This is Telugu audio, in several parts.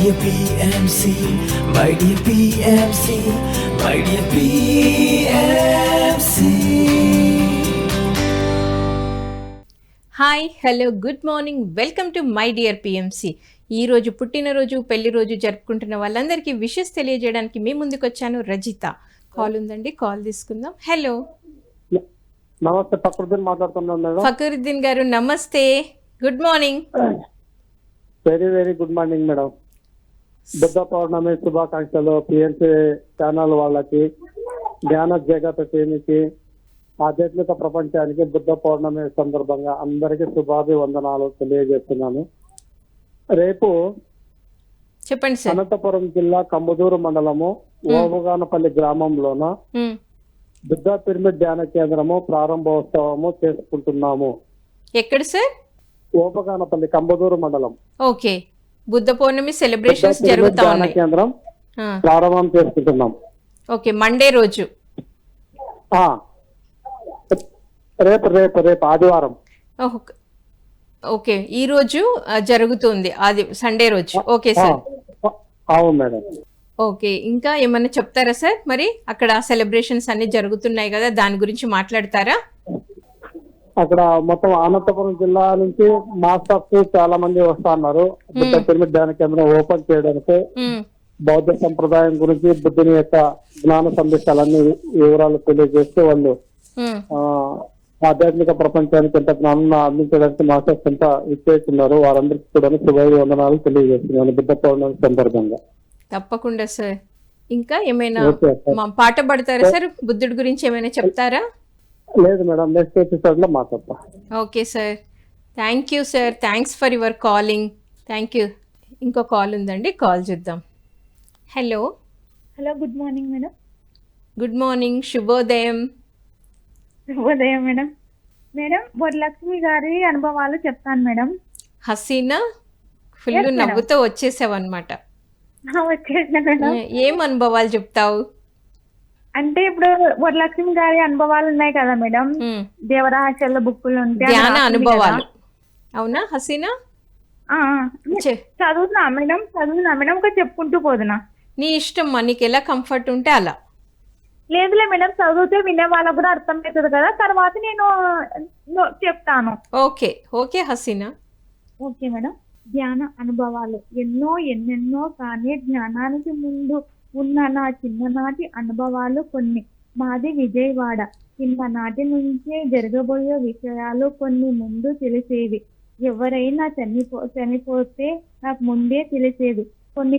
dear PMC, my dear PMC, my dear PMC. Hi hello good morning, welcome to my dear PMC. ఈరోజు పుట్టినరోజు పెళ్లి రోజు జరుపుకుంటున్న వాళ్ళందరికీ విషెస్ తెలియజేయడానికి మీ ముందుకు వచ్చాను. రజిత కాల్ ఉందండి, కాల్ తీసుకుందాం. హలో, నమస్తే, ఫక్రుద్దీన్ మాట్లాడుతున్నాను మేడం. ఫకరుద్దీన్ గారు నమస్తే, good morning. Very very good morning madam. Buddha Purnima శుభాకాంక్షలు పిఎంసి ఛానల్ వాళ్ళకి, జ్ఞాన జగత టీమికి, ఆధ్యాత్మిక ప్రపంచానికి బుద్ధ పౌర్ణమి సందర్భంగా అందరికీ శుభాభివందనాలు తెలియజేస్తున్నాను. రేపు చెప్పండి సార్. అనంతపురం జిల్లా కంబదూరు మండలము ఓబగానపల్లి గ్రామంలోన బుద్ధ పిరమిడ్ ధ్యాన కేంద్రము ప్రారంభోత్సవము చేసుకుంటున్నాము. ఎక్కడ సార్? ఓబగానపల్లి, కంబదూరు మండలం. ఓకే, బుద్ధ పౌర్ణమి సెలబ్రేషన్స్ జరుగుతా ఉన్నాయి. కేంద్రం ప్రారంభం చేసుకుంటున్నాం. ఓకే, మండే రోజు. రేపు రేపు రేపు ఆదివారం. ఓకే, ఈ రోజు జరుగుతుంది, అది సండే రోజు. Okay sir. అవును మేడం. ఓకే, ఇంకా ఏమన్నా చెప్తారా సార్? మరి అక్కడ సెలబ్రేషన్స్ అన్ని జరుగుతున్నాయి కదా, దాని గురించి మాట్లాడతారా? అక్కడ మొత్తం అనంతపురం జిల్లా నుంచి మాస్టర్స్ చాలా మంది వస్తున్నారు. బుద్ధ పిరమిడ్ ధ్యాన కేంద్రం ఓపెన్ చేయడానికి బౌద్ధ సంప్రదాయం గురించి, బుద్ధుని యొక్క జ్ఞాన సందేశాలన్నీ వివరాలు తెలియజేస్తూ వాళ్ళు ఆధ్యాత్మిక ప్రపంచానికి ఎంత జ్ఞానం అందించడానికి మాస్టర్స్ ఎంత ఇచ్చేస్తున్నారు. వారందరికీ కూడా శుభాభివందనాలు తెలియజేస్తున్నాను బుద్ధ పౌర్ణమి సందర్భంగా. తప్పకుండా సార్. ఇంకా ఏమైనా పాట పడతారా సార్? బుద్ధుడి గురించి ఏమైనా చెప్తారా? లేదు మేడం, నెక్స్ట్ ఎపిసోడ్ లో మాట్లాడతా. Okay sir, thank you sir, thanks for your calling. Thank you. ఇంకో కాల్ ఉందండి, కాల్ చూద్దాం. Hello hello, good morning madam. Good morning, శుభోదయం. శుభోదయం మేడం. మేడం, వరలక్ష్మి గారి అనుభవాలు చెప్తాను మేడం. హసీనా, ఫుల్ నవ్వుతో వచ్చేసావన్నమాట. వచ్చేసా మేడం. ఏం అనుభవాలు చెప్తావు? అంటే ఇప్పుడు వరలక్ష్మి గారి అనుభవాలు ఉన్నాయి కదా మేడం, దేవరహస్యాల బుక్కులు ఉంటాయి, ధ్యాన అనుభవాలు. అవునా హసీనా? చదువుతున్నా మేడం, ఒక చెప్పుకుంటూ పోదునా. నీ ఇష్టం, నీకు ఎలా కంఫర్ట్ ఉంటే అలా. లేదులే మేడం, చదివితే వినే వాళ్ళకు కూడా అర్థమవుతుంది కదా, తర్వాత నేను చెప్తాను. Okay okay Haseena. Okay madam. ధ్యాన అనుభవాలు ఎన్నెన్నో కానీ జ్ఞానానికి ముందు ఉన్న నా చిన్ననాటి అనుభవాలు కొన్ని. మాది విజయవాడ. చిన్ననాటి నుంచే జరగబోయే విషయాలు కొన్ని ముందు తెలిసేవి. ఎవరైనా చనిపోతే నాకు ముందే తెలిసేది.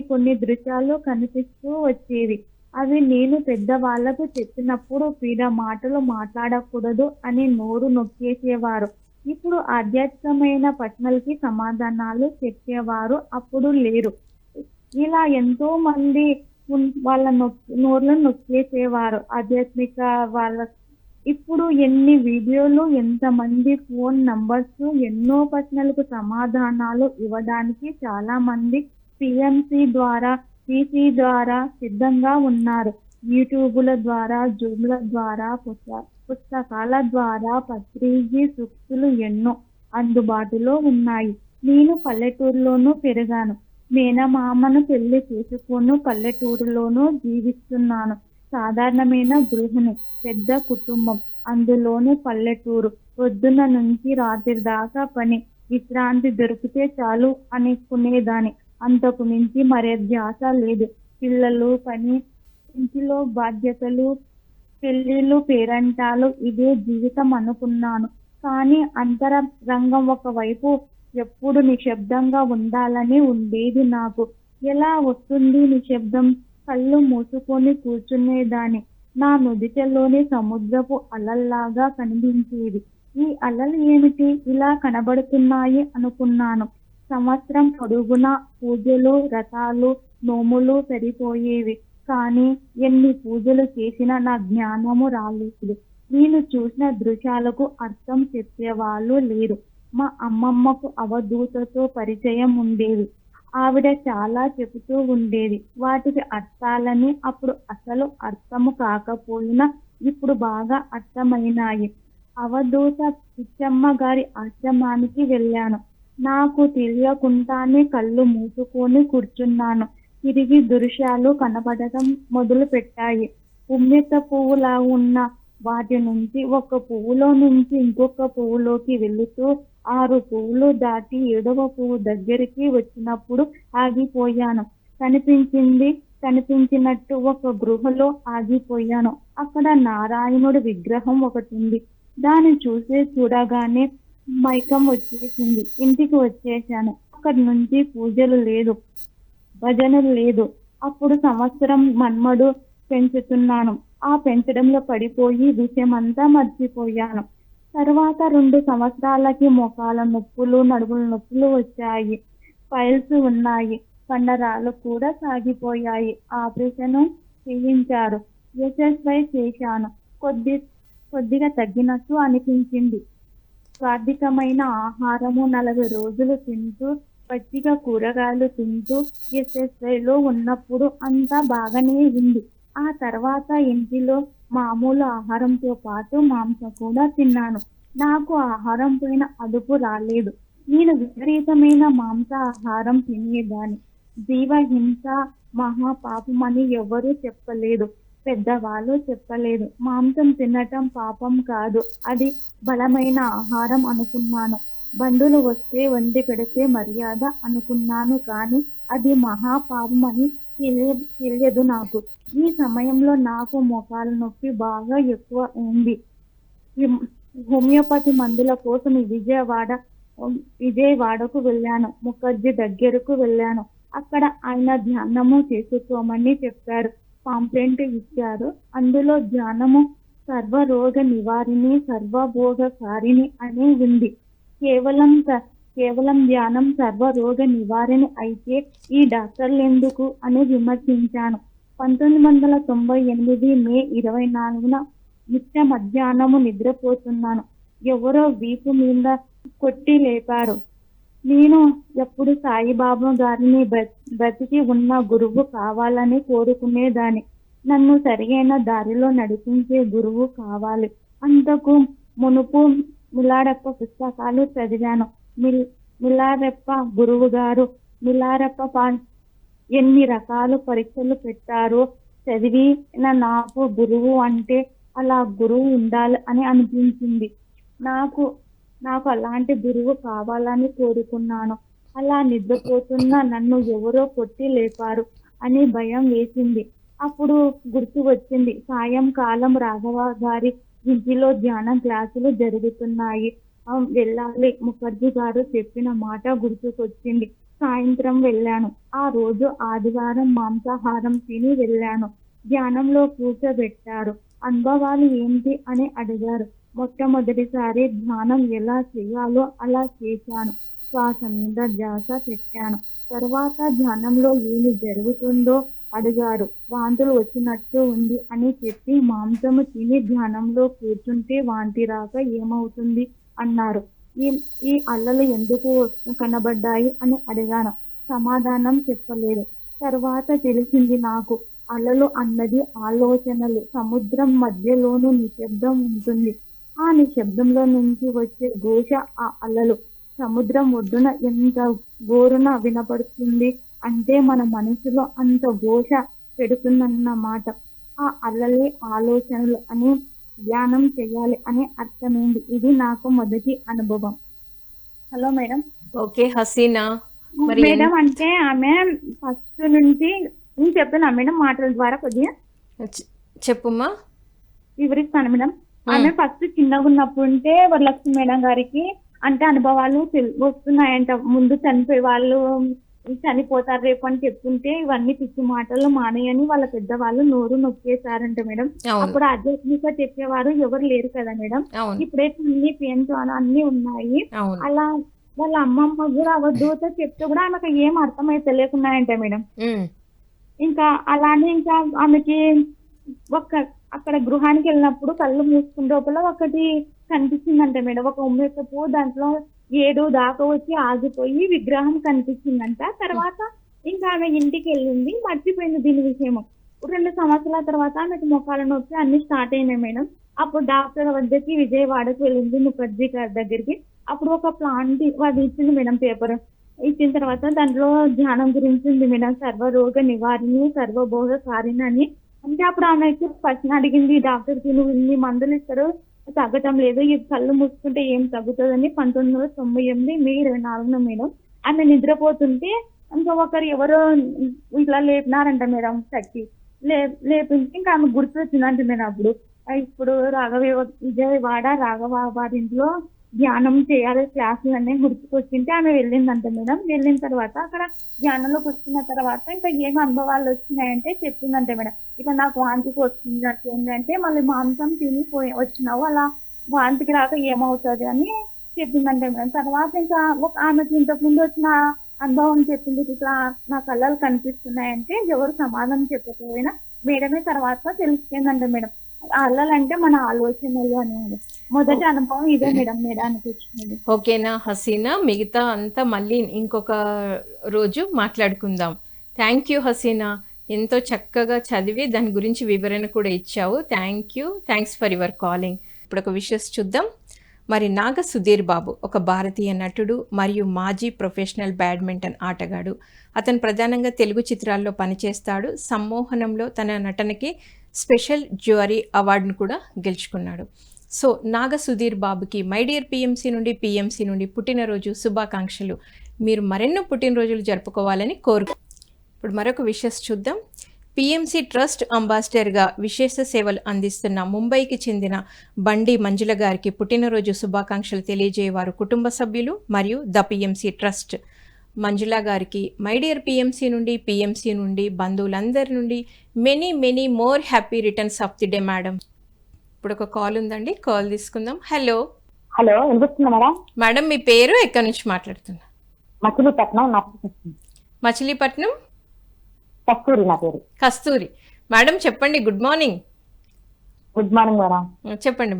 కొన్ని దృశ్యాలు కనిపిస్తూ వచ్చేవి. అవి నేను పెద్దవాళ్లకు చెప్పినప్పుడు పీడ మాటలు మాట్లాడకూడదు అని నోరు నొక్కేసేవారు. ఇప్పుడు ఆధ్యాత్మికమైన ప్రశ్నలకి సమాధానాలు చెప్పేవారు అప్పుడు లేరు. ఇలా ఎంతో మంది వాళ్ళ నోర్లను నొక్కేసేవారు ఆధ్యాత్మిక వాళ్ళ. ఇప్పుడు ఎన్ని వీడియోలు, ఎంతమంది ఫోన్ నంబర్స్, ఎన్నో ప్రశ్నలకు సమాధానాలు ఇవ్వడానికి చాలా మంది పిఎంసి ద్వారా, సిసి ద్వారా సిద్ధంగా ఉన్నారు. యూట్యూబుల ద్వారా, జూమ్ల ద్వారా, పుస్తకాల ద్వారా, పత్రిజీ సూక్తులు ఎన్నో అందుబాటులో ఉన్నాయి. నేను పల్లెటూరులోనూ పెరిగాను. మేనమామను పెళ్లి చేసుకొని పల్లెటూరులోనూ జీవిస్తున్నాను. సాధారణమైన గృహిణి, పెద్ద కుటుంబం, అందులోనూ పల్లెటూరు. పొద్దున్న నుంచి రాత్రి దాకా పని, విశ్రాంతి దొరికితే చాలు అనుకునేదాన్ని. అంతకు మించి మరే ధ్యాస లేదు. పిల్లలు, పని, ఇంటిలో బాధ్యతలు, పెళ్లిళ్ళు, పేరంటాలు, ఇదే జీవితం అనుకున్నాను. కానీ అంతరంగం ఒకవైపు ఎప్పుడు నిశ్శబ్దంగా ఉండాలని ఉండేది నాకు. ఎలా వస్తుంది నిశ్శబ్దం? కళ్ళు మూసుకొని కూర్చునేదాన్ని. నా నుదిటలోని సముద్రపు అలల్లాగా కనిపించేది. ఈ అలలు ఏమిటి ఇలా కనబడుతున్నాయి అనుకున్నాను. సంవత్సరం పొడుగునా పూజలు, వ్రతాలు, నోములు సరిపోయేవి. కానీ ఎన్ని పూజలు చేసినా నా జ్ఞానము రాలేదు. నేను చూసిన దృశ్యాలకు అర్థం చెప్పేవాళ్ళు లేరు. మా అమ్మమ్మకు అవధూతతో పరిచయం ఉండేది. ఆవిడ చాలా చెబుతూ ఉండేది. వాటికి అర్థాలని అప్పుడు అసలు అర్థము కాకపోయినా ఇప్పుడు బాగా అర్థమైనాయి. అవధూత పిచ్చమ్మ గారి ఆశ్రమానికి వెళ్ళాను. నాకు తెలియకుండానే కళ్ళు మూసుకొని కూర్చున్నాను. తిరిగి దృశ్యాలు కనబడటం మొదలు పెట్టాయి. ఉమ్మెత్త పువ్వులా ఉన్న వాటి నుంచి ఒక పువ్వులో నుంచి ఇంకొక పువ్వులోకి వెళుతూ 6 పువ్వులు దాటి 7వ పువ్వు దగ్గరికి వచ్చినప్పుడు ఆగిపోయాను. కనిపించినట్టు ఒక గృహలో ఆగిపోయాను. అక్కడ నారాయణుడి విగ్రహం ఒకటి ఉంది. దాన్ని చూడగానే మైకం వచ్చేసింది. ఇంటికి వచ్చేసాను. అక్కడి నుంచి పూజలు లేదు, భజనలు లేదు. అప్పుడు సంవత్సరం మన్మడు పెంచుతున్నాను. ఆ పెంచడంలో పడిపోయి విషయమంతా మర్చిపోయాను. తర్వాత 2 సంవత్సరాలకి మోకాల నొప్పులు, నడుముల నొప్పులు వచ్చాయి. ఫైల్స్ ఉన్నాయి. కండరాలు కూడా సాగిపోయాయి. ఆపరేషన్ చేయించారు. ఎక్సర్సైజ్ చేశాను. కొద్దిగా తగ్గినట్టు అనిపించింది. స్వాదికమైన ఆహారము 40 రోజులు తింటూ, పచ్చిగా కూరగాయలు తింటూ ఎక్సర్సైజ్లో ఉన్నప్పుడు అంతా బాగానే ఉంది. ఆ తర్వాత ఇంటిలో మామూలు ఆహారంతో పాటు మాంసం కూడా తిన్నాను. నాకు ఆహారం పైన అదుపు రాలేదు. నేను విపరీతమైన మాంసాహారం తినేదాన్ని. జీవహింస మహాపాపమని ఎవరూ చెప్పలేదు, పెద్దవాళ్ళు చెప్పలేదు. మాంసం తినటం పాపం కాదు, అది బలమైన ఆహారం అనుకున్నాను. బంధువులు వస్తే వండి పెడితే మర్యాద అనుకున్నాను. కానీ అది మహాపాపం అని తెలియదు నాకు. ఈ సమయంలో నాకు మోకాలు నొప్పి బాగా ఎక్కువ ఉంది. హోమియోపతి మందుల కోసం విజయవాడకు వెళ్ళాను. ముఖర్జీ దగ్గరకు వెళ్ళాను. అక్కడ ఆయన ధ్యానము చేసుకోమని చెప్పారు. పాంప్లెంట్ ఇచ్చారు. అందులో ధ్యానము సర్వరోగ నివారిణి, సర్వభోగకారిణి అని ఉంది. కేవలం ధ్యానం సర్వరోగ నివారణ అయితే ఈ డాక్టర్లు ఎందుకు అని విమర్శించాను. 1998 మే 24న నిత్య మధ్యాహ్నము నిద్రపోతున్నాను. ఎవరో వీపు మీద కొట్టి లేపారు. నేను ఎప్పుడు సాయిబాబా గారిని బ్రతికి ఉన్న గురువు కావాలని కోరుకునేదాన్ని. నన్ను సరియైన దారిలో నడిపించే గురువు కావాలి. అంతకు మునుపు మిలారెప్ప పుస్తకాలు చదివాను. మిలారెప్ప గురువు గారు మిలారెప్ప ఎన్ని రకాల పరీక్షలు పెట్టారో చదివిన నాకు గురువు అంటే అలా గురువు ఉండాలి అని అనిపించింది. నాకు అలాంటి గురువు కావాలని కోరుకున్నాను. అలా నిద్రపోతున్న నన్ను ఎవరో కొట్టి లేపారు అని భయం వేసింది. అప్పుడు గుర్తు వచ్చింది, సాయంకాలం రాఘవ గారి ఇంటిలో ధ్యానం క్లాసులు జరుగుతున్నాయి, వెళ్ళాలి. ముఖర్జీ గారు చెప్పిన మాట గుర్తుకొచ్చింది. సాయంత్రం వెళ్ళాను. ఆ రోజు ఆదివారం మాంసాహారం తిని వెళ్ళాను. ధ్యానంలో కూర్చోబెట్టారు. అనుభవాలు ఏంటి అని అడిగారు. మొట్టమొదటిసారి ధ్యానం ఎలా చేయాలో అలా చేశాను. శ్వాస మీద ధ్యాస పెట్టాను. తర్వాత ధ్యానంలో ఏమి జరుగుతుందో అడిగారు. వాంతులు వచ్చినట్టు ఉంది అని చెప్పి మాంసము తిని ధ్యానంలో కూర్చుంటే వాంతి రాక ఏమవుతుంది అన్నారు. ఈ అల్లలు ఎందుకు కనబడ్డాయి అని అడిగాను. సమాధానం చెప్పలేదు. తర్వాత తెలిసింది నాకు, అలలు అన్నది ఆలోచనలు. సముద్రం మధ్యలోనూ నిశ్శబ్దం ఉంటుంది. ఆ నిశ్శబ్దంలో నుంచి వచ్చే ఘోష ఆ అలలు. సముద్రం ఒడ్డున ఎంత గోరున వినపడుతుంది అంటే మన మనసులో అంత ఘోష పెడుతుందన్నమాట. ఆ అలలే ఆలోచనలు అని ధ్యానం చేయాలి అని అర్థమైంది. ఇది నాకు మొదటి అనుభవం. Hello madam. ఓకే హసీనా, మరి మేడం అంటే ఆమె ఫస్ట్ నుంచి నేను చెప్తున్నా మేడం, మాటల ద్వారా కొద్దిగా చెప్పుమ్మా. వివరిస్తాను మేడం. ఆమె ఫస్ట్ చిన్నగా ఉన్నప్పుడు ఉంటే వరలక్ష్మి మేడం గారికి అంటే అనుభవాలు వస్తున్నాయంట. ముందు చనిపోయే వాళ్ళు చనిపోతారు రేపు అని చెప్తుంటే ఇవన్నీ పిచ్చి మాటలు మానేయని వాళ్ళ పెద్దవాళ్ళు నోరు నొక్కేశారంట మేడం. అప్పుడు ఆధ్యాత్మిక చెప్పేవారు ఎవరు లేరు కదా మేడం. ఇప్పుడైతే అన్ని పెయింట్ అన్ని ఉన్నాయి. అలా వాళ్ళ అమ్మమ్మ కూడా అవధూత చెప్తే కూడా ఆమెకు ఏం అర్థమైతే లేకున్నాయంట మేడం. ఇంకా అలానే ఇంకా ఆమెకి అక్కడ గృహానికి వెళ్ళినప్పుడు కళ్ళు మూసుకున్న లోపల ఒకటి కనిపించిందంట మేడం. ఒక ఉమ్మెత్త పువ్వు దాంట్లో 7 దాకా వచ్చి ఆగిపోయి విగ్రహం కనిపించిందంట. తర్వాత ఇంకా ఆమె ఇంటికి వెళ్ళింది, మర్చిపోయింది దీని విషయము. 2 సంవత్సరాల తర్వాత ఆమెకు మొఖాల నొప్పి అన్ని స్టార్ట్ అయినాయి మేడం. అప్పుడు డాక్టర్ వద్దకి విజయవాడకు వెళ్ళింది, ముఖర్జీ గారి దగ్గరికి. అప్పుడు ఒక ప్లాంట్ అది ఇచ్చింది మేడం పేపర్. ఇచ్చిన తర్వాత దాంట్లో ధ్యానం గురించి ఉంది మేడం. సర్వరోగ నివారిణి సర్వభోగ కారిణి అని. అంటే అప్పుడు ఆమెకి ప్రశ్న అడిగింది డాక్టర్కి, నువ్వు ఇన్ని మందులు ఇస్తారు తగ్గటం లేదు, ఈ కళ్ళు మూసుకుంటే ఏం తగ్గుతుందని. 1998 మే 24 మేడం. ఆమె నిద్రపోతుంటే ఇంకా ఒకరు ఎవరో ఇట్లా లేపినారంట మేడం తగ్గి. లేపింటే ఇంకా ఆమె గుర్తు వచ్చిందంట మేడం. అప్పుడు ఇప్పుడు విజయవాడ రాఘవ వారింట్లో ధ్యానం చేయాలి క్లాసులు అన్నీ గుర్తుకొచ్చింటే ఆమె వెళ్ళిందంట మేడం. వెళ్ళిన తర్వాత అక్కడ ధ్యానంలోకి వచ్చిన తర్వాత ఇంకా ఏం అనుభవాలు వచ్చినాయంటే చెప్పిందంటే మేడం, ఇక నాకు వాంతికి వచ్చింది అట్లుంది అంటే, మళ్ళీ మాంసం తిని వచ్చినావు అలా వాంతికి రాక ఏమవుతుంది అని చెప్పిందంటే మేడం. తర్వాత ఇంకా ఆమెకి ఇంతకు ముందు వచ్చిన అనుభవం చెప్పింది, ఇట్లా నా కళ్ళలు కనిపిస్తున్నాయంటే ఎవరు సమాధానం చెప్పకపోయినా మేడమే తర్వాత తెలిసిపోయిందంటే మేడం. అల్లాలంటే మన ఆలోచనలు అనేది మొదటి అనుభవం ఇదే మేడం మేడానికి వచ్చింది. ఓకేనా హసీనా, మిగతా అంతా మళ్ళీ ఇంకొక రోజు మాట్లాడుకుందాం. థ్యాంక్ యూ హసీనా, ఎంతో చక్కగా చదివి దాని గురించి వివరణ కూడా ఇచ్చావు. Thanks for your calling. ఇప్పుడు ఒక విషయం చూద్దాం. మరి నాగ సుధీర్ బాబు ఒక భారతీయ నటుడు మరియు మాజీ ప్రొఫెషనల్ బ్యాడ్మింటన్ ఆటగాడు. అతను ప్రధానంగా తెలుగు చిత్రాల్లో పనిచేస్తాడు. సమ్మోహనంలో తన నటనకి స్పెషల్ జ్యూరీ అవార్డును కూడా గెలుచుకున్నాడు. సో నాగ సుధీర్ బాబుకి మై డియర్ పిఎంసి నుండి పుట్టినరోజు శుభాకాంక్షలు. మీరు మరెన్నో పుట్టినరోజులు జరుపుకోవాలని ఇప్పుడు మరొక విషయం చూద్దాం. పిఎంసి ట్రస్ట్ అంబాసిడర్గా విశేష సేవలు అందిస్తున్న ముంబైకి చెందిన బండి మంజుల గారికి పుట్టినరోజు శుభాకాంక్షలు తెలియజేయవారు కుటుంబ సభ్యులు మరియు ద పిఎంసి ట్రస్ట్. మంజుల గారికి మై డియర్ పిఎంసి నుండి బంధువులందరి నుండి many more happy returns of the day madam. ఇప్పుడు ఒక కాల్ ఉందండి, కాల్ తీసుకుందాం. హలో వినిపిస్తుందా మేడం? మేడం మీ పేరు, ఎక్కడి నుంచి మాట్లాడుతున్నా? మచిలీపట్నం కస్తూరి నా పేరు. కస్తూరి మేడం, చెప్పండి. Good morning. Good morning madam. చెప్పండి.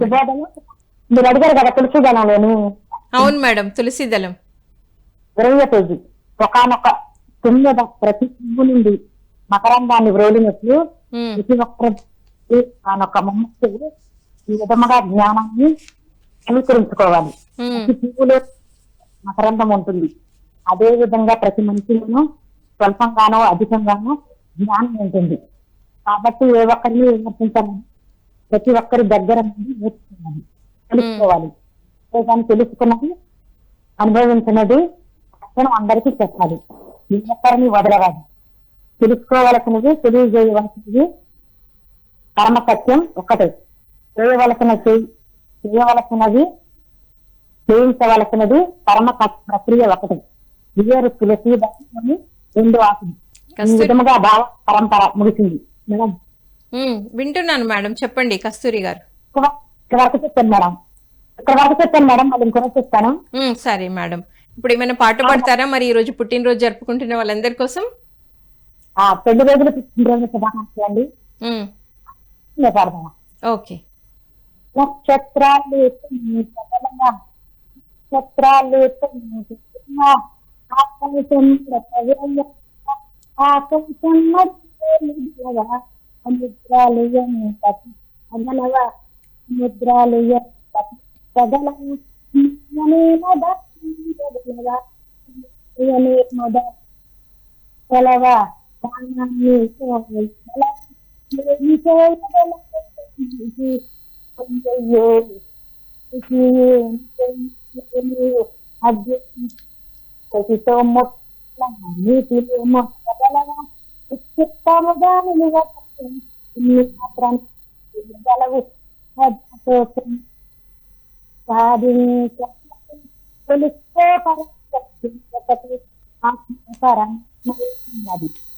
మీరు అడిగారు కదా తులసిదళంలోని. అవును మేడం, తులసిదళం 20వ పేజీ. ఒకనొక తుమ్మెద ప్రతి పువ్వు నుండి మకరందాన్ని వ్రోలినట్లు ప్రతి ఒక్కరి తానొక మమ్మకు ఈ విధముగా జ్ఞానాన్ని సమీకరించుకోవాలి. ప్రతి పువ్వులో మకరందం ఉంటుంది. అదే విధంగా ప్రతి మనిషిలోనూ స్వల్పంగానో అధికంగానో జ్ఞానం ఉంటుంది. కాబట్టి ఏ ఒక్కరిని విమర్శించాలి, ప్రతి ఒక్కరి దగ్గర నుండి నేర్చుకోవాలి, తెలుసుకోవాలి. కానీ తెలుసుకున్నది అనుభవించినది అందరికీ చెప్పాలి. ఏ ఒక్కరిని వదలరాదు. తెలుసుకోవలసినది తెలియజేయవలసినది పరమ సత్యం ఒక్కటే. చేయవలసినది చేయించవలసినది పరమ ప్రక్రియ ఒకటే. విజయరు తులసి దాని 2 ఆకులు. ఈ విధముగా భావ పరంపర ముగిసింది మేడం. వింటున్నాను మేడం, చెప్పండి కస్తూరి గారు. ఇక్కడ వరకు చెప్పాను మేడం. మళ్ళీ ఇంకొక చెప్తాను. సరే మేడం. ఇప్పుడు ఏమైనా పాట పాడతారా మరి ఈ రోజు పుట్టినరోజు జరుపుకుంటున్న వాళ్ళందరి కోసం? 2 రోజులు పుట్టినరోజు శుభాకాంక్షలు అండి. పాడతాను. ఓకే. నక్షత్రాలు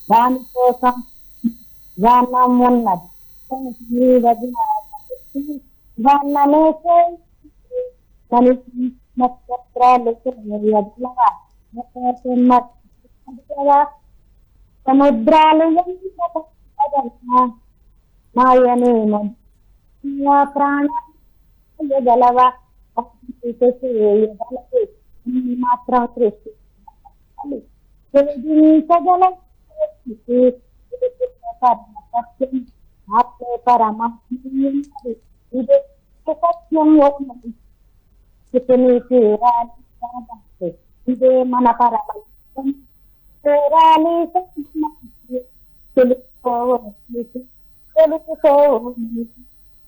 దానికోసం జ్ఞానం ఉన్నది. నక్షత్రాలు సముద్రాలు మాయనే ప్రాణ గలవా మాత్రం సృష్టించగల పరమ సత్యం చికెని చేరాలి సాగాలి. ఇదే మన పరమం చేరాలి సాగాలి. తెలుసుకోవాలి తెలుసుకోవాలి.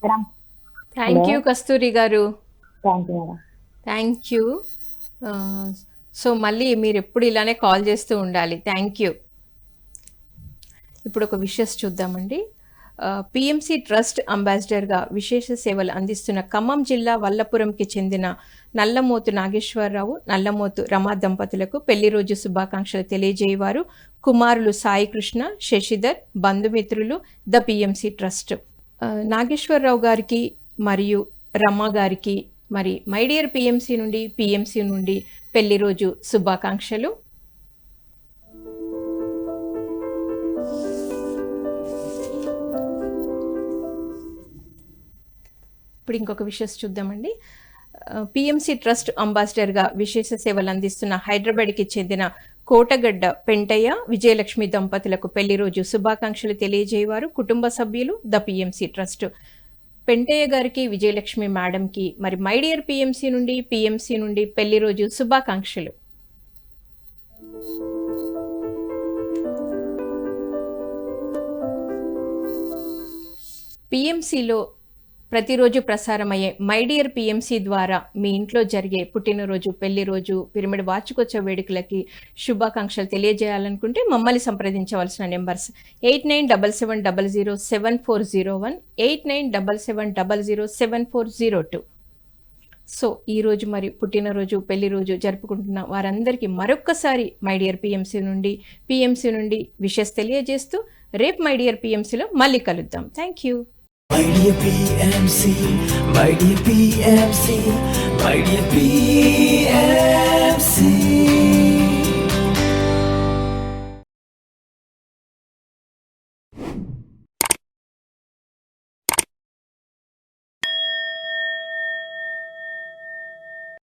మేడం థ్యాంక్ యూ కస్తూరి గారు, thank you madam. Thank you. So మళ్ళీ మీరు ఎప్పుడు ఇలానే కాల్ చేస్తూ ఉండాలి. Thank you. ఇప్పుడు ఒక విషెస్ చూద్దామండి. పిఎంసి ట్రస్ట్ అంబాసిడర్గా విశేష సేవలు అందిస్తున్న ఖమ్మం జిల్లా వల్లపురంకి చెందిన నల్లమోతు నాగేశ్వరరావు, నల్లమోతు రమా దంపతులకు పెళ్లి రోజు శుభాకాంక్షలు తెలియజేయవారు కుమారులు సాయి కృష్ణ, శశిధర్, బంధుమిత్రులు, ద పిఎంసి ట్రస్ట్. నాగేశ్వరరావు గారికి మరియు రమా గారికి మరి మై డియర్ పిఎంసి నుండి పెళ్లి రోజు శుభాకాంక్షలు. ఇప్పుడు ఇంకొక విషయం చూద్దామండి. పిఎంసి ట్రస్ట్ అంబాసిడర్గా విశేష సేవలు అందిస్తున్న హైదరాబాద్కి చెందిన కోటగడ్డ పెంటయ్య, విజయలక్ష్మి దంపతులకు పెళ్లి రోజు శుభాకాంక్షలు తెలియజేయవారు కుటుంబ సభ్యులు, ద పిఎంసి ట్రస్ట్. పెంటయ్య గారికి, విజయలక్ష్మి మేడంకి మరి మై డియర్ పిఎంసి నుండి పెళ్లి రోజు శుభాకాంక్షలు. పిఎంసిలో ప్రతిరోజు ప్రసారమయ్యే మై డియర్ పిఎంసి ద్వారా మీ ఇంట్లో జరిగే పుట్టినరోజు, పెళ్లి రోజు, పిరమిడ్ వార్షికోత్సవ వేడుకలకి శుభాకాంక్షలు తెలియజేయాలనుకుంటే మమ్మల్ని సంప్రదించవలసిన నెంబర్స్ 8977007401, 8977007402. సో ఈరోజు మరి పుట్టినరోజు, పెళ్లి రోజు జరుపుకుంటున్న వారందరికీ మరొక్కసారి మై డియర్ పిఎంసి నుండి విషెస్ తెలియజేస్తూ రేపు మై డియర్ పిఎంసిలో మళ్ళీ కలుద్దాం. Thank you. My dear PMC, my dear PMC, my dear PMC.